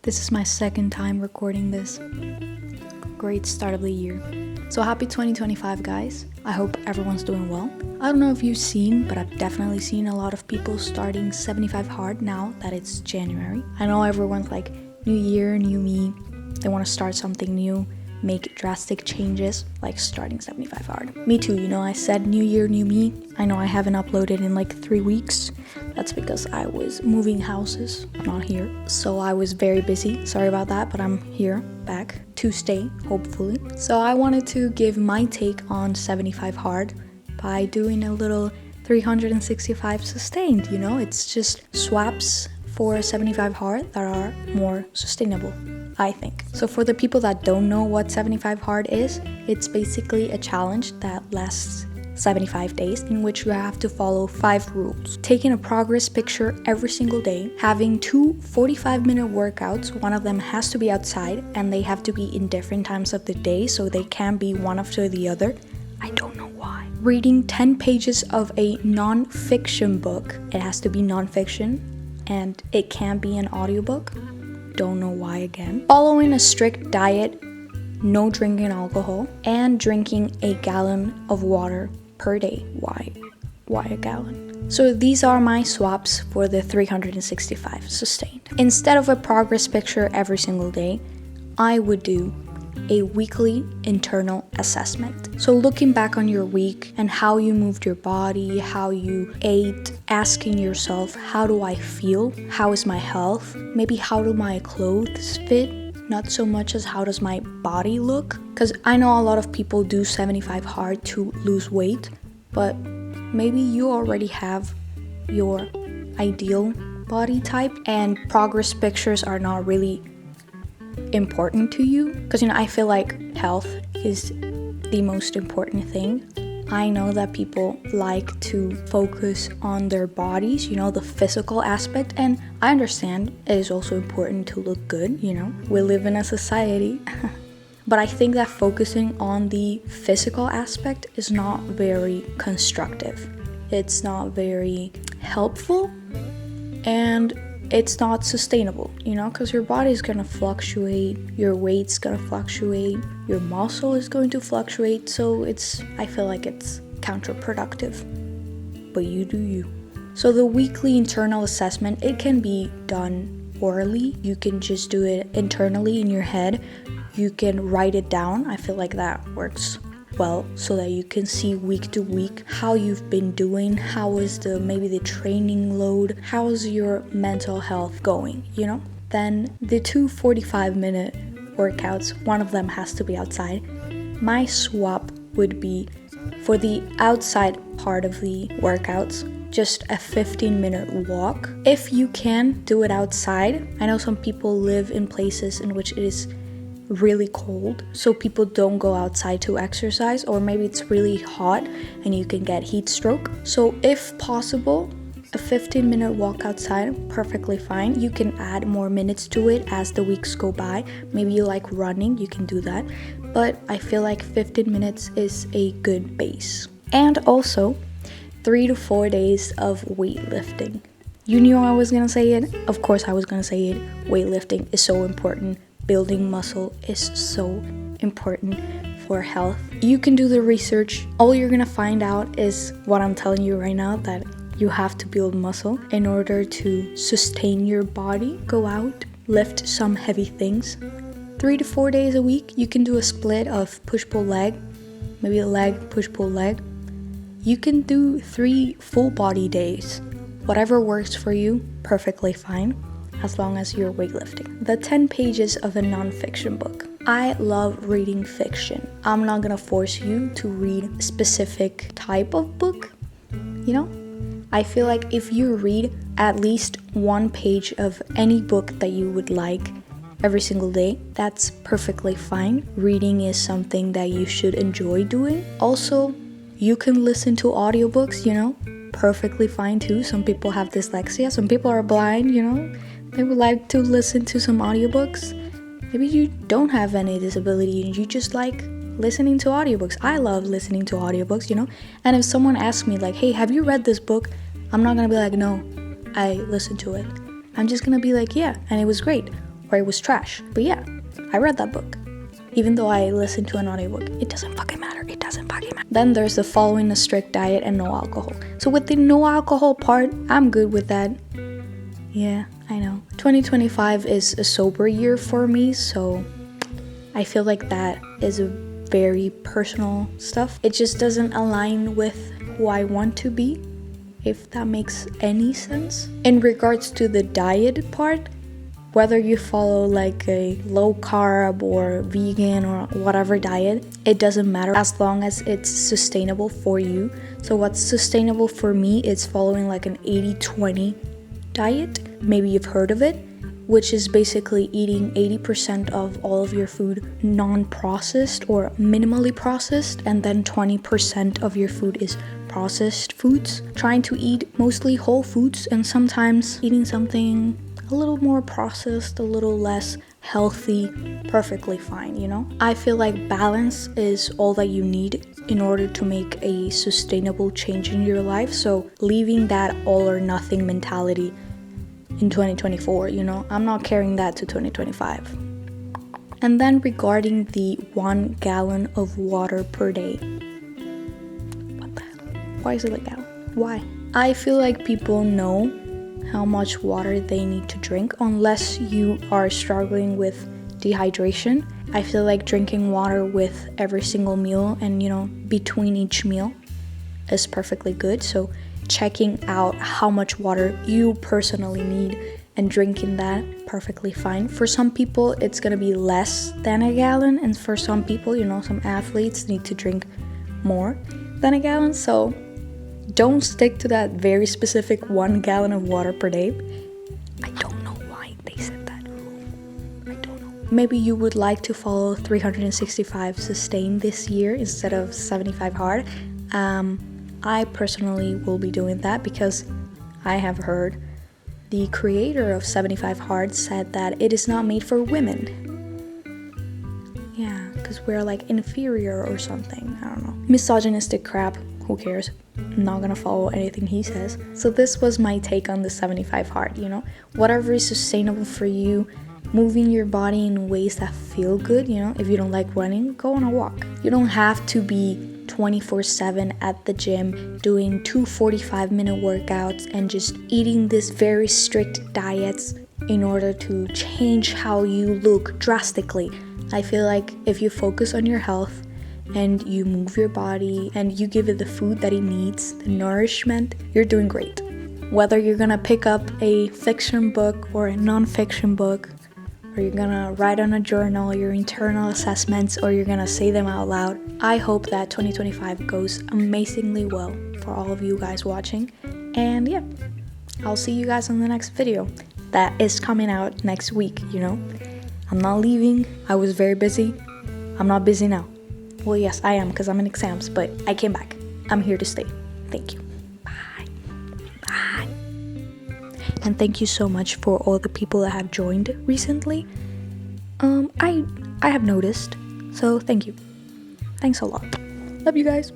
This is my second time recording this. Great start of the year. So happy 2025, guys. I hope everyone's doing well. I don't know if you've seen, but I've definitely seen a lot of people starting 75 hard now that it's January. I know everyone's like, new year, new me. They want to start something new, make drastic changes, like starting 75 hard. Me too, I said new year, new me. I know I haven't uploaded in like 3 weeks. That's because I was moving houses, not here. So I was very busy. Sorry about that, but I'm here, back to stay, hopefully. So I wanted to give my take on 75 hard by doing a little 365 sustained, It's just swaps for 75 hard that are more sustainable, I think. So for the people that don't know what 75 hard is, it's basically a challenge that lasts 75 days in which you have to follow 5 rules. Taking a progress picture every single day, having 2 45-minute workouts, one of them has to be outside and they have to be in different times of the day so they can't be one after the other. I don't know why. Reading 10 pages of a non-fiction book. It has to be non-fiction and it can't be an audiobook. Don't know why again. Following a strict diet, no drinking alcohol, and drinking a gallon of water per day. Why a gallon? So these are my swaps for the 365 sustained. Instead of a progress picture every single day, I would do a weekly internal assessment. So looking back on your week and how you moved your body, how you ate, asking yourself, how do I feel? How is my health? Maybe how do my clothes fit? Not so much as how does my body look, because I know a lot of people do 75 hard to lose weight, but maybe you already have your ideal body type and progress pictures are not really important to you, because I feel like health is the most important thing. I know that people like to focus on their bodies, the physical aspect, and I understand it is also important to look good, We live in a society. But I think that focusing on the physical aspect is not very constructive. It's not very helpful, and it's not sustainable, because your body is gonna fluctuate, your weight's gonna fluctuate, your muscle is going to fluctuate, so I feel like it's counterproductive. But you do you. So the weekly internal assessment, it can be done orally. You can just do it internally in your head. You can write it down. I feel like that works well, so that you can see week to week how you've been doing, how is maybe the training load, how is your mental health going, Then the 2 45-minute workouts, one of them has to be outside. My swap would be for the outside part of the workouts, just a 15-minute walk. If you can do it outside, I know some people live in places in which it is really cold, so people don't go outside to exercise, or maybe it's really hot and you can get heat stroke. So if possible, a 15-minute walk outside, perfectly fine. You can add more minutes to it as the weeks go by. Maybe you like running, you can do that, but I feel like 15 minutes is a good base. And also 3 to 4 days of weightlifting. You knew I was gonna say it. Of course I was gonna say it. Weightlifting is so important. Building muscle is so important for health. You can do the research. All you're gonna find out is what I'm telling you right now, that you have to build muscle in order to sustain your body. Go out, lift some heavy things. 3 to 4 days a week. You can do a split of push-pull leg, maybe a leg, push-pull leg. You can do 3 full body days. Whatever works for you, perfectly fine, as long as you're weightlifting. The 10 pages of a non-fiction book. I love reading fiction. I'm not gonna force you to read a specific type of book, I feel like if you read at least 1 page of any book that you would like every single day, that's perfectly fine. Reading is something that you should enjoy doing. Also, you can listen to audiobooks, perfectly fine too. Some people have dyslexia, some people are blind, They would like to listen to some audiobooks. Maybe you don't have any disability and you just like listening to audiobooks. I love listening to audiobooks, And if someone asks me like, hey, have you read this book? I'm not gonna be like, no, I listened to it. I'm just gonna be like, yeah, and it was great. or it was trash. But yeah, I read that book. Even though I listened to an audiobook, it doesn't fucking matter. It doesn't fucking matter. Then there's the following a strict diet and no alcohol. So with the no alcohol part, I'm good with that. Yeah, I know. 2025 is a sober year for me, so I feel like that is a very personal stuff. It just doesn't align with who I want to be, if that makes any sense. In regards to the diet part, whether you follow like a low carb or vegan or whatever diet, it doesn't matter as long as it's sustainable for you. So what's sustainable for me is following like an 80-20 diet. Maybe you've heard of it, which is basically eating 80% of all of your food non-processed or minimally processed, and then 20% of your food is processed foods. Trying to eat mostly whole foods and sometimes eating something a little more processed, a little less healthy, perfectly fine, you know? I feel like balance is all that you need in order to make a sustainable change in your life. So leaving that all or nothing mentality in 2024, you know? I'm not carrying that to 2025. And then regarding the 1 gallon of water per day. What the hell? Why is it like that? Why? I feel like people know how much water they need to drink unless you are struggling with dehydration. I feel like drinking water with every single meal and, you know, between each meal is perfectly good. So checking out how much water you personally need and drinking that, perfectly fine. For some people, it's gonna be less than a gallon, and for some people, you know, some athletes need to drink more than a gallon. So don't stick to that very specific 1 gallon of water per day. I don't know why they said that rule. I don't know. Maybe you would like to follow 365 sustained this year instead of 75 hard. I personally will be doing that because I have heard the creator of 75 hard said that it is not made for women. Yeah, because we're like inferior or something. I don't know. Misogynistic crap. Who cares? I'm not gonna follow anything he says. So this was my take on the 75 hard, you know? Whatever is sustainable for you, moving your body in ways that feel good, you know? If you don't like running, go on a walk. You don't have to be 24/7 at the gym doing 2 45-minute workouts and just eating these very strict diets in order to change how you look drastically. I feel like if you focus on your health and you move your body and you give it the food that it needs, the nourishment, you're doing great. Whether you're gonna pick up a fiction book or a non-fiction book, or you're gonna write on a journal your internal assessments, or you're gonna say them out loud, I hope that 2025 goes amazingly well for all of you guys watching. And yeah, I'll see you guys on the next video that is coming out next week, you know? I'm not leaving. I was very busy. I'm not busy now. Well, yes, I am because I'm in exams, but I came back. I'm here to stay. Thank you. Bye. Bye. And thank you so much for all the people that have joined recently. I have noticed, so thank you. Thanks a lot. Love you guys.